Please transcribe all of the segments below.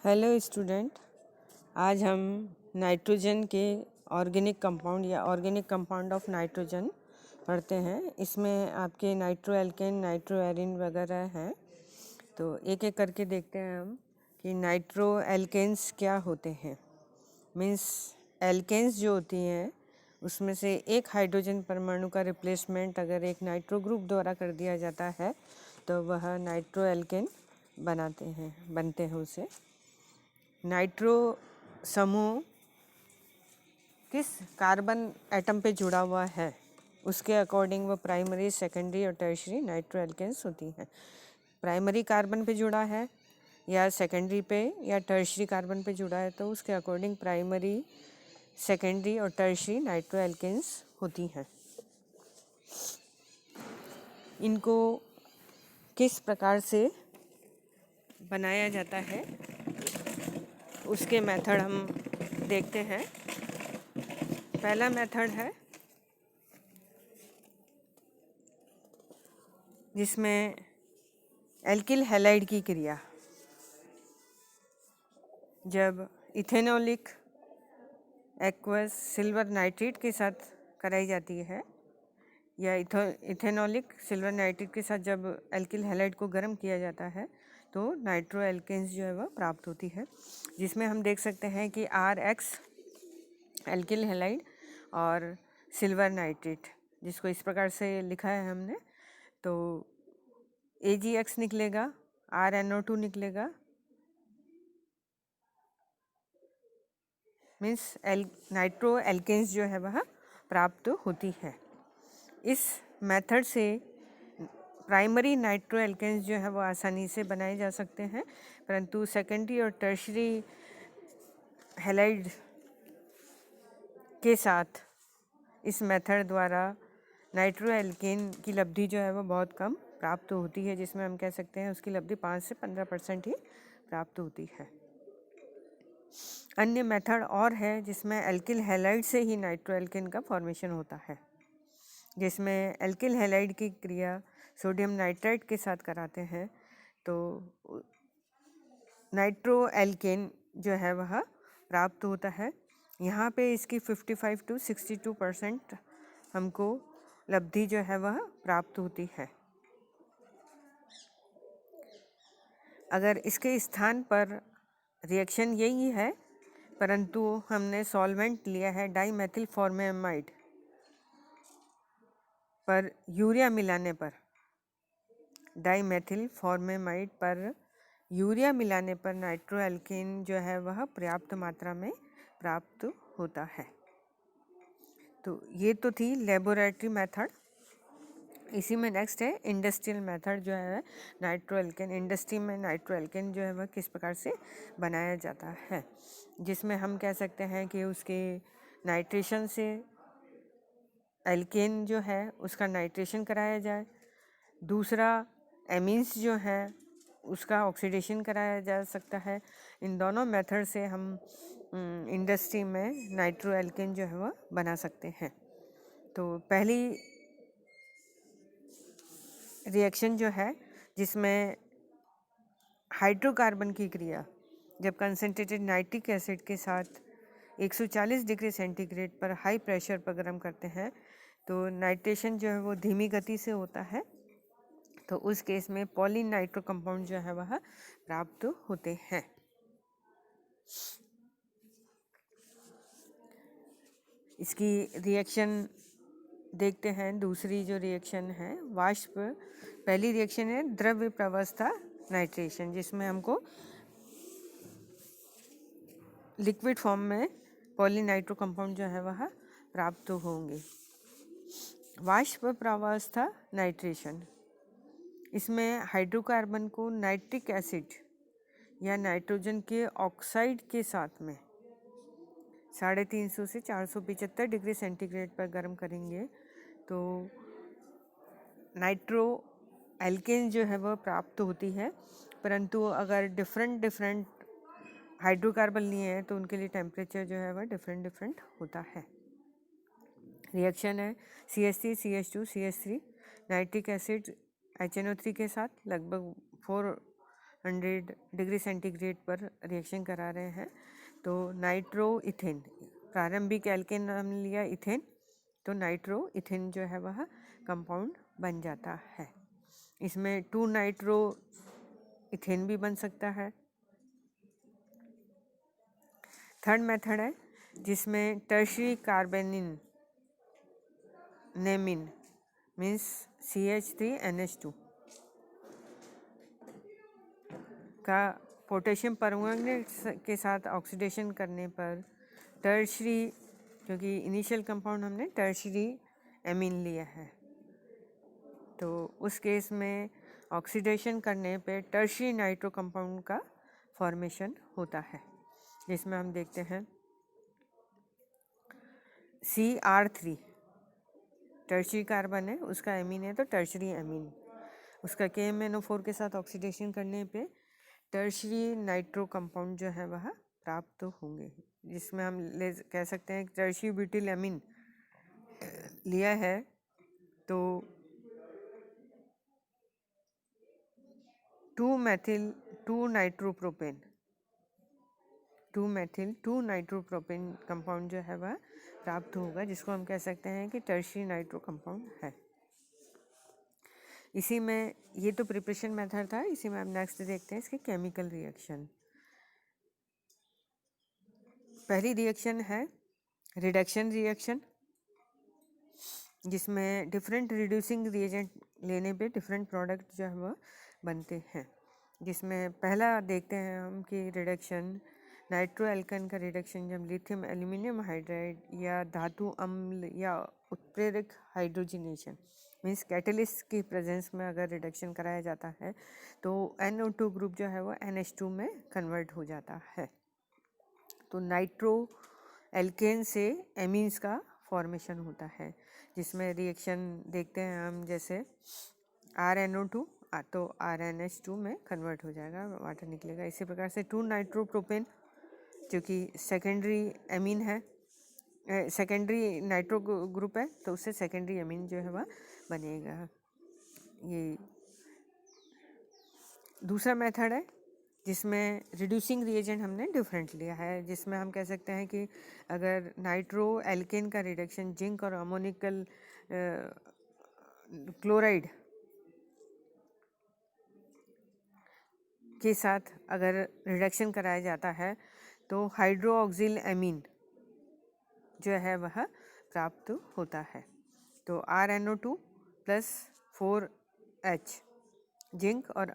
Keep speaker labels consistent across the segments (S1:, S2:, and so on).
S1: Hello student, आज हम nitrogen के ऑर्गेनिक कंपाउंड या ऑर्गेनिक कंपाउंड ऑफ नाइट्रोजन पढ़ते हैं। इसमें आपके नाइट्रो एल्केन, नाइट्रो एरिन वगैरह हैं। तो एक एक करके देखते हैं हम कि नाइट्रो एल्केन्स क्या होते हैं। मीन्स एल्केन्स जो होती हैं उसमें से एक हाइड्रोजन परमाणु का रिप्लेसमेंट अगर एक नाइट्रो ग्रुप द्वारा कर दिया जाता है तो वह नाइट्रो एल्केन बनते हैं उसे। नाइट्रो समूह किस कार्बन एटम पे जुड़ा हुआ है उसके अकॉर्डिंग वो प्राइमरी, सेकेंडरी और टर्शरी नाइट्रो एल्केन्स होती हैं। प्राइमरी कार्बन पे जुड़ा है या सेकेंडरी पे या टर्शरी कार्बन पे जुड़ा है तो उसके अकॉर्डिंग प्राइमरी, सेकेंडरी और टर्शरी नाइट्रो एल्केन्स होती हैं। इनको किस प्रकार से बनाया जाता है उसके मेथड हम देखते हैं। पहला मेथड है जिसमें एल्किल हैलाइड की क्रिया जब इथेनॉलिक एक्वस सिल्वर नाइट्रेट के साथ कराई जाती है या इथेनॉलिक सिल्वर नाइट्रेट के साथ जब एल्किल हैलाइड को गर्म किया जाता है तो नाइट्रो एल्केन्स जो है वह प्राप्त होती है, जिसमें हम देख सकते हैं कि RX एल्किल हैलाइड और सिल्वर नाइट्रेट, जिसको इस प्रकार से लिखा है हमने, तो AgX निकलेगा, RNO2 निकलेगा, मीन्स नाइट्रो एल्केन्स जो है वह प्राप्त होती है। इस मेथड से प्राइमरी नाइट्रो एल्केन्स जो है वो आसानी से बनाए जा सकते हैं, परंतु सेकेंडरी और टर्शरी हैलाइड के साथ इस मेथड द्वारा नाइट्रो एल्केन की लब्धि जो है वो बहुत कम प्राप्त होती है, जिसमें हम कह सकते हैं उसकी लब्धि 5 से 15% ही प्राप्त होती है। अन्य मेथड और है जिसमें एल्किल हैलाइड से ही नाइट्रो एल्केन का फॉर्मेशन होता है, जिसमें एल्किल हैलाइड की क्रिया सोडियम नाइट्राइट के साथ कराते हैं तो नाइट्रो एल्केन जो है वह प्राप्त होता है। यहाँ पे इसकी 55 to 62% हमको लब्धि जो है वह प्राप्त होती है। अगर इसके स्थान पर रिएक्शन यही है परंतु हमने सॉल्वेंट लिया है डाईमेथिल फॉर्मेमाइड पर यूरिया मिलाने पर, डाईमेथिल फॉर्मेमाइड पर यूरिया मिलाने पर नाइट्रो एल्केन जो है वह पर्याप्त मात्रा में प्राप्त होता है। तो ये तो थी लेबोरेटरी मेथड। इसी में नेक्स्ट है इंडस्ट्रियल मेथड जो है नाइट्रो एल्केन। इंडस्ट्री में नाइट्रो एल्केन जो है वह किस प्रकार से बनाया जाता है, जिसमें हम कह सकते हैं कि उसके नाइट्रेशन से एल्केन जो है उसका नाइट्रेशन कराया जाए, दूसरा एमीन्स जो है उसका ऑक्सीडेशन कराया जा सकता है। इन दोनों मेथड से हम इंडस्ट्री में नाइट्रो एल्केन जो है वह बना सकते हैं। तो पहली रिएक्शन जो है जिसमें हाइड्रोकार्बन की क्रिया जब कंसनट्रेटेड नाइट्रिक एसिड के साथ 140 डिग्री सेंटीग्रेड पर हाई प्रेशर पर गर्म करते हैं तो नाइट्रेशन जो है वो धीमी गति से होता है, तो उस केस में पॉली नाइट्रो कंपाउंड जो है वह प्राप्त होते हैं। इसकी रिएक्शन देखते हैं। दूसरी जो रिएक्शन है वाष्प, पहली रिएक्शन है द्रव्य प्रावस्था नाइट्रेशन, जिसमें हमको लिक्विड फॉर्म में पॉलीनाइट्रो कंपाउंड जो है वह प्राप्त होंगे। वाष्प प्रावस्था नाइट्रेशन, इसमें हाइड्रोकार्बन को नाइट्रिक एसिड या नाइट्रोजन के ऑक्साइड के साथ में 350 से 475 डिग्री सेंटीग्रेड पर गर्म करेंगे तो नाइट्रो एल्केन जो है वह प्राप्त होती है, परंतु अगर डिफरेंट हाइड्रोकार्बन लिए हैं तो उनके लिए टेम्परेचर जो है वह डिफरेंट होता है। रिएक्शन है CH3 CH2 CH3 nitric acid HNO3 के साथ लगभग 100 डिग्री सेंटीग्रेड पर रिएक्शन करा रहे हैं। तो नाइट्रो इथेन, प्रारंभिक एल्केन हमने लिया इथेन, तो नाइट्रो इथेन जो है वह कंपाउंड बन जाता है। इसमें 2 नाइट्रो इथेन भी बन सकता है। थर्ड मेथड है जिसमें टर्शरी कार्बेनिन नेमिन मीन्स CH3NH2 का पोटेशियम परमैंगनेट के साथ ऑक्सीडेशन करने पर टर्शरी, क्योंकि इनिशियल कंपाउंड हमने टर्शरी एमीन लिया है, तो उस केस में ऑक्सीडेशन करने पे टर्शरी नाइट्रो कंपाउंड का फॉर्मेशन होता है, जिसमें हम देखते हैं Cr3 टर्शरी कार्बन है, उसका एमीन है तो टर्शरी एमीन, उसका KMnO4 के साथ ऑक्सीडेशन करने पे टर्शरी नाइट्रो कंपाउंड जो है वह प्राप्त होंगे, जिसमें हम कह सकते हैं टर्शरी ब्यूटिल एमीन लिया है तो 2-नाइट्रोप्रोपेन कंपाउंड जो है वह प्राप्त होगा, जिसको हम कह सकते हैं कि टर्शरी नाइट्रो कंपाउंड है। इसी में ये तो प्रिपरेशन मेथड था, इसी में अब नेक्स्ट देखते हैं इसके केमिकल रिएक्शन। पहली रिएक्शन है रिडक्शन रिएक्शन, जिसमें डिफरेंट रिड्यूसिंग रिएजेंट लेने पे डिफरेंट प्रोडक्ट जो है वह बनते हैं। जिसमें पहला देखते हैं हम कि रिडक्शन नाइट्रो एल्कन का रिडक्शन, जब लिथियम एल्यूमिनियम हाइड्राइड या धातु अम्ल या उत्प्रेरक हाइड्रोजनेशन मीन्स कैटलिस्ट की प्रेजेंस में अगर रिडक्शन कराया जाता है तो NO2 ग्रुप जो है वो NH2 में कन्वर्ट हो जाता है। तो नाइट्रो एल्केन से एमीन्स का फॉर्मेशन होता है, जिसमें रिएक्शन देखते हैं हम, जैसे RNO2 तो RNH2 में कन्वर्ट हो जाएगा, वाटर निकलेगा। इसी प्रकार से 2-नाइट्रोप्रोपेन जो कि सेकेंडरी एमीन है, सेकेंडरी नाइट्रो ग्रुप है, तो उससे सेकेंडरी एमीन जो है वह बनेगा। ये दूसरा मेथड है जिसमें रिड्यूसिंग रिएजेंट हमने डिफरेंट लिया है, जिसमें हम कह सकते हैं कि अगर नाइट्रो एल्केन का रिडक्शन जिंक और अमोनिकल क्लोराइड के साथ अगर रिडक्शन कराया जाता है तो हाइड्रोक्सिल एमीन जो है वह प्राप्त होता है। तो RNO2 प्लस 4H जिंक और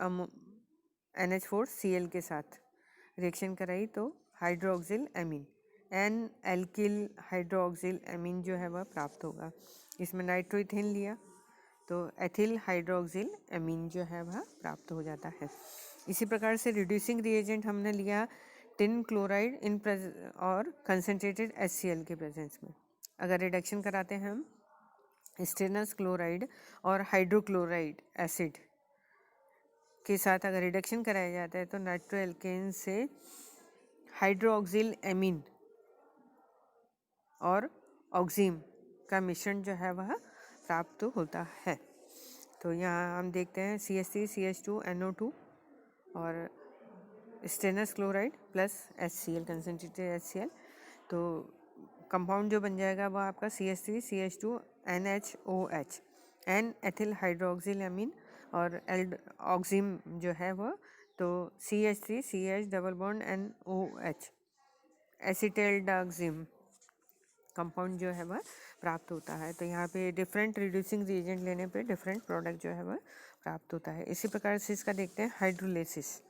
S1: NH4Cl के साथ रिएक्शन कराई तो hydroxyl amine N alkyl hydroxyl amine जो है वह प्राप्त होगा। इसमें नाइट्रोइथेन लिया तो एथिल हाइड्रोक्सिल एमीन जो है वह प्राप्त हो जाता है। इसी प्रकार से रिड्यूसिंग रिएजेंट हमने लिया टिन क्लोराइड इन और कंसनट्रेटेड HCl के प्रेजेंस में। अगर रिडक्शन कराते हैं हम स्टेनस क्लोराइड और हाइड्रोक्लोराइड एसिड के साथ अगर रिडक्शन कराया जाता है तो नाइट्रो एल्केन से हाइड्रोक्सिल एमीन और ऑक्सीम का मिश्रण जो है वह प्राप्त होता है। तो यहाँ हम देखते हैं CH3 CH2 NO2 और stannous chloride plus HCl concentrated HCl, तो कंपाउंड जो बन जाएगा वो आपका CH3 CH2 NHOH N ethyl hydroxyl amine और ऑक्सीम जो है वो तो CH3 CH double bond NOH acetaldoxime compound जो है वह प्राप्त होता है। तो यहाँ पे डिफरेंट रिड्यूसिंग रिएजेंट लेने पे डिफरेंट प्रोडक्ट जो है वह प्राप्त होता है। इसी प्रकार से इसका देखते हैं हाइड्रोलिसिस।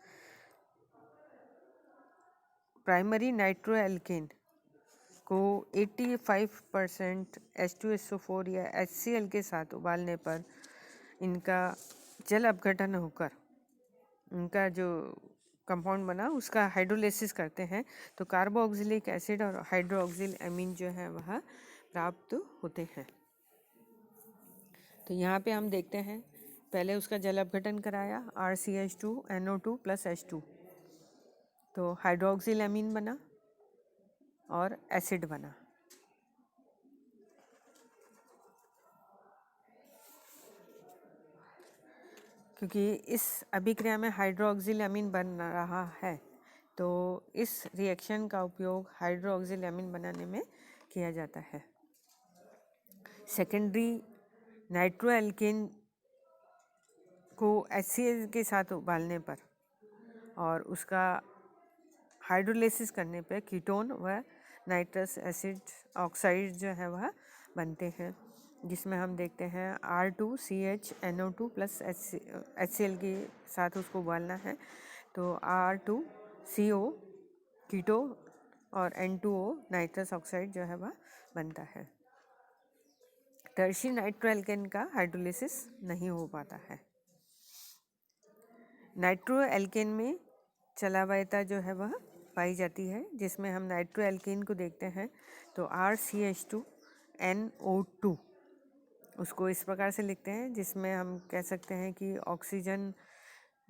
S1: प्राइमरी नाइट्रो एल्केन को 85% H2SO4 या HCl के साथ उबालने पर इनका जल अपघटन होकर इनका जो कंपाउंड बना उसका हाइड्रोलिसिस करते हैं तो कार्बोक्सिलिक एसिड और हाइड्रोक्सिल एमीन जो है वह प्राप्त होते हैं। तो यहाँ पे हम देखते हैं पहले उसका जल अपघटन कराया RCH2NO2 प्लस H2, तो हाइड्रोक्सिल एमीन बना और एसिड बना। क्योंकि इस अभिक्रिया में हाइड्रोक्सिल अमीन बन रहा है, तो इस रिएक्शन का उपयोग हाइड्रोक्सिल अमीन बनाने में किया जाता है। सेकेंडरी नाइट्रो एल्केन को HCl के साथ उबालने पर और उसका हाइड्रोलिसिस करने पर कीटोन व नाइट्रस एसिड ऑक्साइड जो है वह बनते हैं, जिसमें हम देखते हैं R2CHNO2 प्लस HCl के साथ उसको उबालना है तो R2CO कीटो और N2O नाइट्रस ऑक्साइड जो है वह बनता है। टर्शी नाइट्रो एल्केन का हाइड्रोलिसिस नहीं हो पाता है। नाइट्रो एल्केन में चलावयता जो है वह पाई जाती है, जिसमें हम नाइट्रो एल्केन को देखते हैं तो RCH2NO2 उसको इस प्रकार से लिखते हैं, जिसमें हम कह सकते हैं कि ऑक्सीजन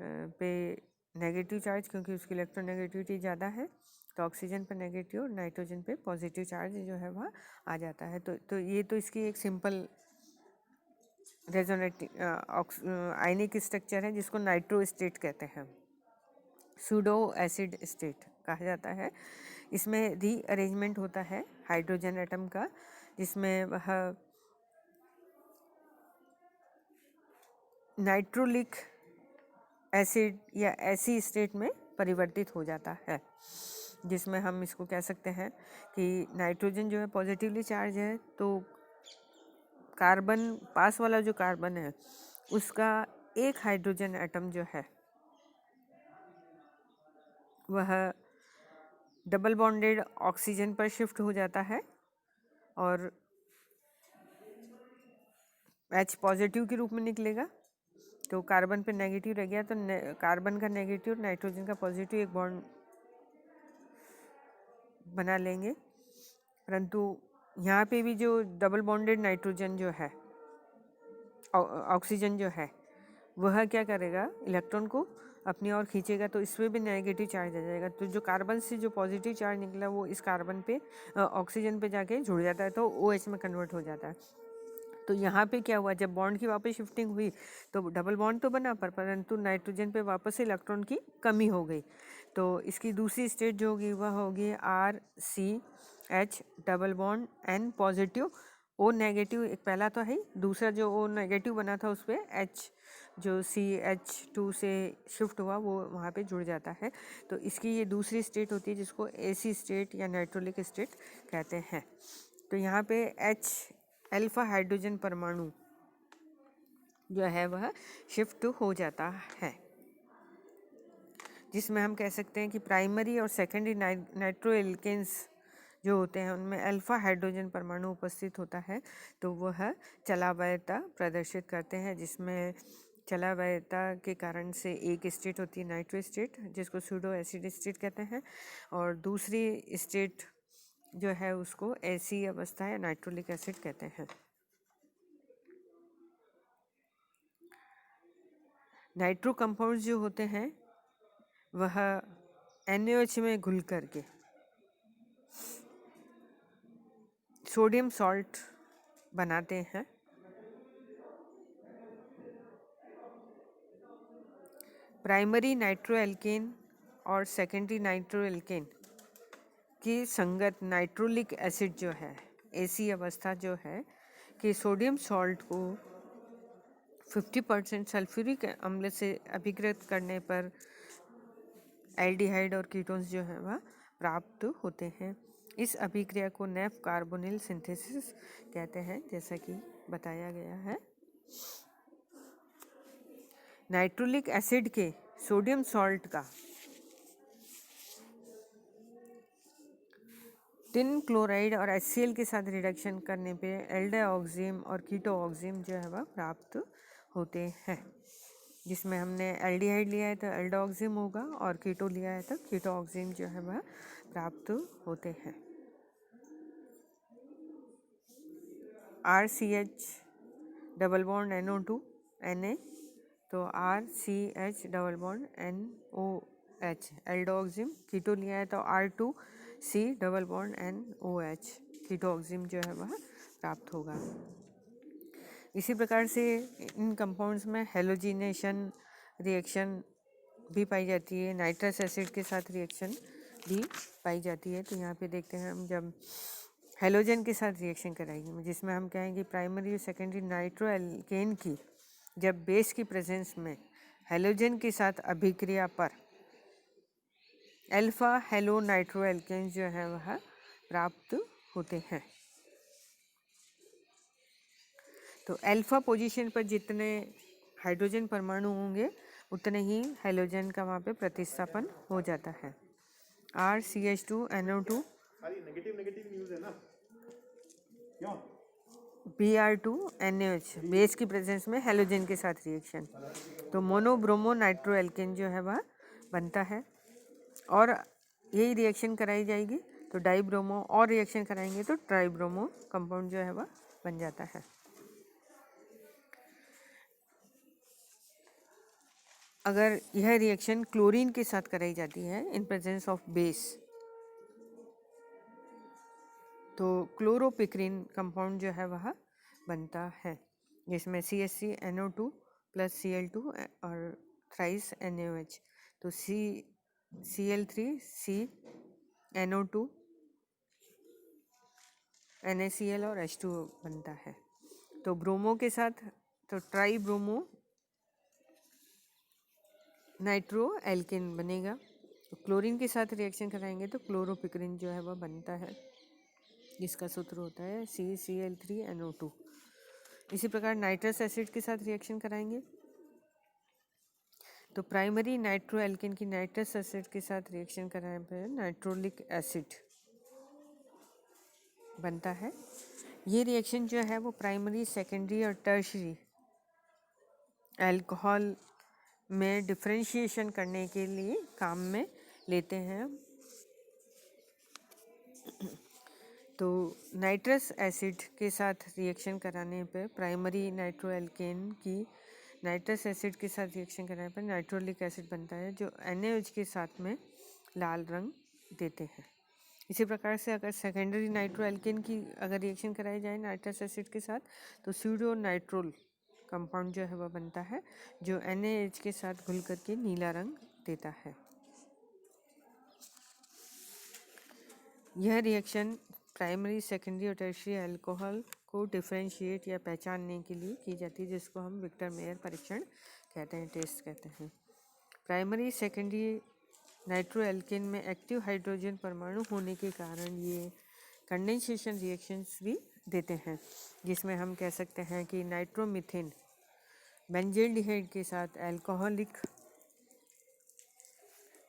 S1: पे नेगेटिव चार्ज, क्योंकि उसकी इलेक्ट्रोनेगेटिविटी ज़्यादा है तो ऑक्सीजन पे नेगेटिव और नाइट्रोजन पे पॉजिटिव चार्ज जो है वह आ जाता है। तो ये तो इसकी एक सिंपल रेजोनेटिव आयनिक स्ट्रक्चर है जिसको नाइट्रो स्टेट कहते हैं, सूडो एसिड स्टेट कहा जाता है। इसमें रीअरेंजमेंट होता है हाइड्रोजन एटम का, जिसमें वह नाइट्रोलिक एसिड या ऐसी स्टेट में परिवर्तित हो जाता है, जिसमें हम इसको कह सकते हैं कि नाइट्रोजन जो है पॉजिटिवली चार्ज है, तो कार्बन पास वाला जो कार्बन है उसका एक हाइड्रोजन एटम जो है वह डबल बॉन्डेड ऑक्सीजन पर शिफ्ट हो जाता है और H पॉजिटिव के रूप में निकलेगा, तो कार्बन पे नेगेटिव रह गया तो कार्बन का नेगेटिव नाइट्रोजन का पॉजिटिव एक बॉन्ड बना लेंगे। परंतु यहाँ पे भी जो डबल बॉन्डेड नाइट्रोजन जो है ऑक्सीजन जो है वह क्या करेगा, इलेक्ट्रॉन को अपनी ओर खींचेगा, तो इसमें भी नेगेटिव चार्ज आ जाएगा। तो जो कार्बन से जो पॉजिटिव चार्ज निकला वो इस कार्बन पे ऑक्सीजन पे जाके जुड़ जाता है, तो OH में कन्वर्ट हो जाता है। तो यहाँ पे क्या हुआ, जब बॉन्ड की वापस शिफ्टिंग हुई तो डबल बॉन्ड तो बना परंतु नाइट्रोजन पे वापस से इलेक्ट्रॉन की कमी हो गई। तो इसकी दूसरी स्टेट जो होगी वह होगी RCH double bond N positive O negative, एक पहला तो है, दूसरा जो O नेगेटिव बना था उस पर H जो CH2 से शिफ्ट हुआ वो वहाँ पे जुड़ जाता है। तो इसकी ये दूसरी स्टेट होती है जिसको AC स्टेट या नाइट्रोलिक स्टेट कहते हैं। तो यहाँ पे H अल्फा हाइड्रोजन परमाणु जो है वह शिफ्ट हो जाता है, जिसमें हम कह सकते हैं कि प्राइमरी और सेकेंडरी नाइट्रो एल्केन्स जो होते हैं उनमें अल्फा हाइड्रोजन परमाणु उपस्थित होता है, तो वह चलावयता प्रदर्शित करते हैं, जिसमें चलावयता के कारण से एक स्टेट होती है नाइट्रो स्टेट जिसको सूडो एसिड स्टेट कहते हैं, और दूसरी स्टेट जो है उसको ऐसी अवस्था या नाइट्रोलिक एसिड कहते हैं। नाइट्रो कंपाउंड्स जो होते हैं वह NaOH में घुल करके सोडियम सॉल्ट बनाते हैं। प्राइमरी नाइट्रो एल्केन और सेकेंडरी नाइट्रो एल्केन की संगत नाइट्रोलिक एसिड जो है, ऐसी अवस्था जो है कि सोडियम सॉल्ट को 50% सल्फ्यूरिक अम्ल से अभिकृत करने पर एल्डिहाइड और कीटोन्स जो है वह प्राप्त होते हैं। इस अभिक्रिया को नेफ कार्बोनिल सिंथेसिस कहते हैं, जैसा कि बताया गया है। नाइट्रोलिक एसिड के सोडियम सॉल्ट का टिन क्लोराइड और HCl के साथ रिडक्शन करने पे एल्डिऑक्सिम और कीटोऑक्सिम जो है वह प्राप्त होते हैं, जिसमें हमने एल्डिहाइड लिया है तो एल्डिऑक्सिम होगा और कीटो लिया है तो कीटोऑक्सिम जो है वह प्राप्त होते हैं। RCH double bond NO2 Na, तो RCH डबल बॉन्ड NOH एल्डिऑक्सिम, कीटो लिया है तो R2C डबल बॉन्ड NOH कीटोऑक्सिम जो है वह प्राप्त होगा। इसी प्रकार से इन कंपाउंड्स में हेलोजिनेशन रिएक्शन भी पाई जाती है, नाइट्रस एसिड के साथ रिएक्शन भी पाई जाती है। तो यहाँ पे देखते हैं हम जब हेलोजन के साथ रिएक्शन कराएंगे, जिसमें हम कहेंगे प्राइमरी और सेकेंडरी नाइट्रो एल्केन की जब बेस की प्रेजेंस में हेलोजन के साथ अभिक्रिया पर अल्फा हेलो नाइट्रो एल्केन जो है वह प्राप्त होते हैं। तो अल्फा पोजीशन पर जितने हाइड्रोजन परमाणु होंगे उतने ही हेलोजन का वहाँ पे प्रतिस्थापन हो जाता है। RCH2NO2 Br2NaOH बेस की प्रेजेंस में हेलोजन के साथ रिएक्शन, तो मोनोब्रोमो नाइट्रो एल्केन जो है वह बनता है। और यही रिएक्शन कराई जाएगी तो डाइब्रोमो, और रिएक्शन कराएंगे तो ट्राइब्रोमो कंपाउंड जो है वह बन जाता है। अगर यह रिएक्शन क्लोरीन के साथ कराई जाती है इन प्रेजेंस ऑफ बेस, तो क्लोरोपिक्रिन कंपाउंड जो है वह बनता है, जिसमें CH3NO2 प्लस Cl2 और थ्राइस NaOH, तो Cl3CNO2 NaCl और H2O बनता है। तो ब्रोमो के साथ तो ट्राई ब्रोमो नाइट्रो एल्केन बनेगा। तो क्लोरीन के साथ रिएक्शन कराएंगे तो क्लोरोपिक्रिन जो है वह बनता है, जिसका सूत्र होता है CCl3NO2। इसी प्रकार नाइट्रस एसिड के साथ रिएक्शन कराएंगे तो प्राइमरी नाइट्रो एल्केन की नाइट्रस एसिड के साथ रिएक्शन कराने पर नाइट्रोलिक एसिड बनता है। ये रिएक्शन जो है वो प्राइमरी, सेकेंडरी और टर्शरी अल्कोहल में डिफरेंशिएशन करने के लिए काम में लेते हैं। तो नाइट्रस एसिड के साथ रिएक्शन कराने पर प्राइमरी नाइट्रो एल्केन की नाइट्रस एसिड के साथ रिएक्शन कराने पर नाइट्रोलिक एसिड बनता है, जो NaOH के साथ में लाल रंग देते हैं। इसी प्रकार से अगर सेकेंडरी नाइट्रो एल्केन की अगर रिएक्शन कराई जाए नाइट्रस एसिड के साथ तो स्यूडो नाइट्रोल कंपाउंड जो है वह बनता है, जो NaH के साथ घुल करके नीला रंग देता है। यह रिएक्शन प्राइमरी, सेकेंडरी और टर्शियरी अल्कोहल को डिफरेंशिएट या पहचानने के लिए की जाती है, जिसको हम विक्टर मेयर परीक्षण कहते हैं, टेस्ट कहते हैं। प्राइमरी, सेकेंडरी नाइट्रो एल्केन में एक्टिव हाइड्रोजन परमाणु होने के कारण ये कंडेंसेशन रिएक्शंस भी देते हैं, जिसमें हम कह सकते हैं कि नाइट्रोमीथेन बेंजेल्डिहाइड के साथ अल्कोहलिक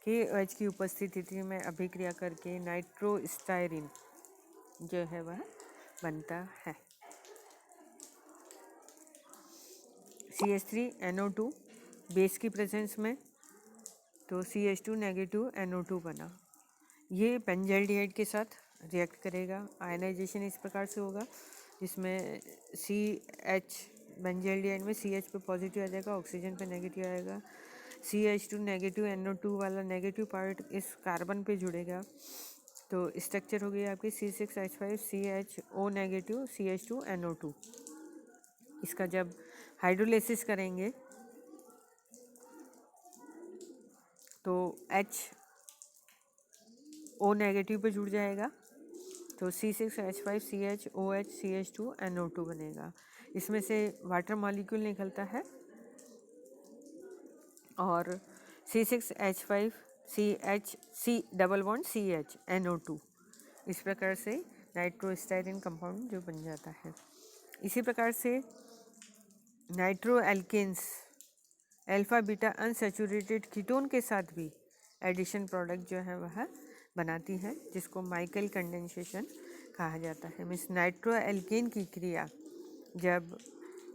S1: KOH की उपस्थिति में अभिक्रिया करके नाइट्रोस्टायरिन जो है वह बनता है। CH3NO2 बेस की प्रेजेंस में तो CH2 नेगेटिव NO2 बना। ये बेंजाल्डिहाइड के साथ रिएक्ट करेगा। आयनाइजेशन इस प्रकार से होगा जिसमें CH बेंजाल्डिहाइड में CH पे पॉजिटिव आ जाएगा, ऑक्सीजन पे नेगेटिव आएगा। CH2 नेगेटिव NO2 वाला नेगेटिव पार्ट इस कार्बन पे जुड़ेगा, तो स्ट्रक्चर हो गई आपकी C6H5 CHO नेगेटिव CH2NO2। इसका जब हाइड्रोलिसिस करेंगे तो HO नेगेटिव पे जुड़ जाएगा, तो C6H5 CHOH CH2NO2 बनेगा। इसमें से वाटर मॉलिक्यूल निकलता है और C6H5 CH double bond CH NO2, इस प्रकार से नाइट्रोस्टायरिन कंपाउंड जो बन जाता है। इसी प्रकार से nitro alkenes alpha beta unsaturated ketone के साथ भी एडिशन प्रोडक्ट जो है वह बनाती है, जिसको माइकल कंडेंसेशन कहा जाता है। मीन्स नाइट्रो एल्केन की क्रिया जब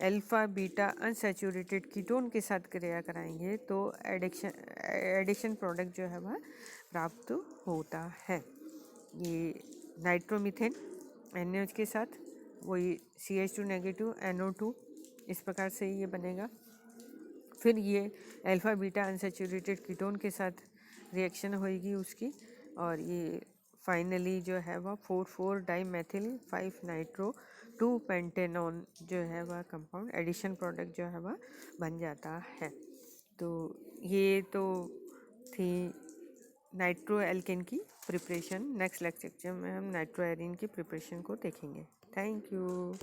S1: अल्फा बीटा अनसैचुरेटेड कीटोन के साथ क्रिया कराएंगे तो एडिशन प्रोडक्ट जो है वह प्राप्त होता है। ये नाइट्रोमीथेन NaOH के साथ वही CH2 नेगेटिव NO2, इस प्रकार से ये बनेगा। फिर ये अल्फा बीटा अनसैचुरेटेड कीटोन के साथ रिएक्शन होएगी उसकी, और ये फाइनली जो है वह 4,4 डाईमेथिल 5 नाइट्रो 2 पेंटेनॉन जो है वह कंपाउंड एडिशन प्रोडक्ट जो है वह बन जाता है। तो ये तो थी नाइट्रो एल्केन की प्रिपरेशन। नेक्स्ट लेक्चर में हम नाइट्रो एरिन की प्रिपरेशन को देखेंगे। Thank you.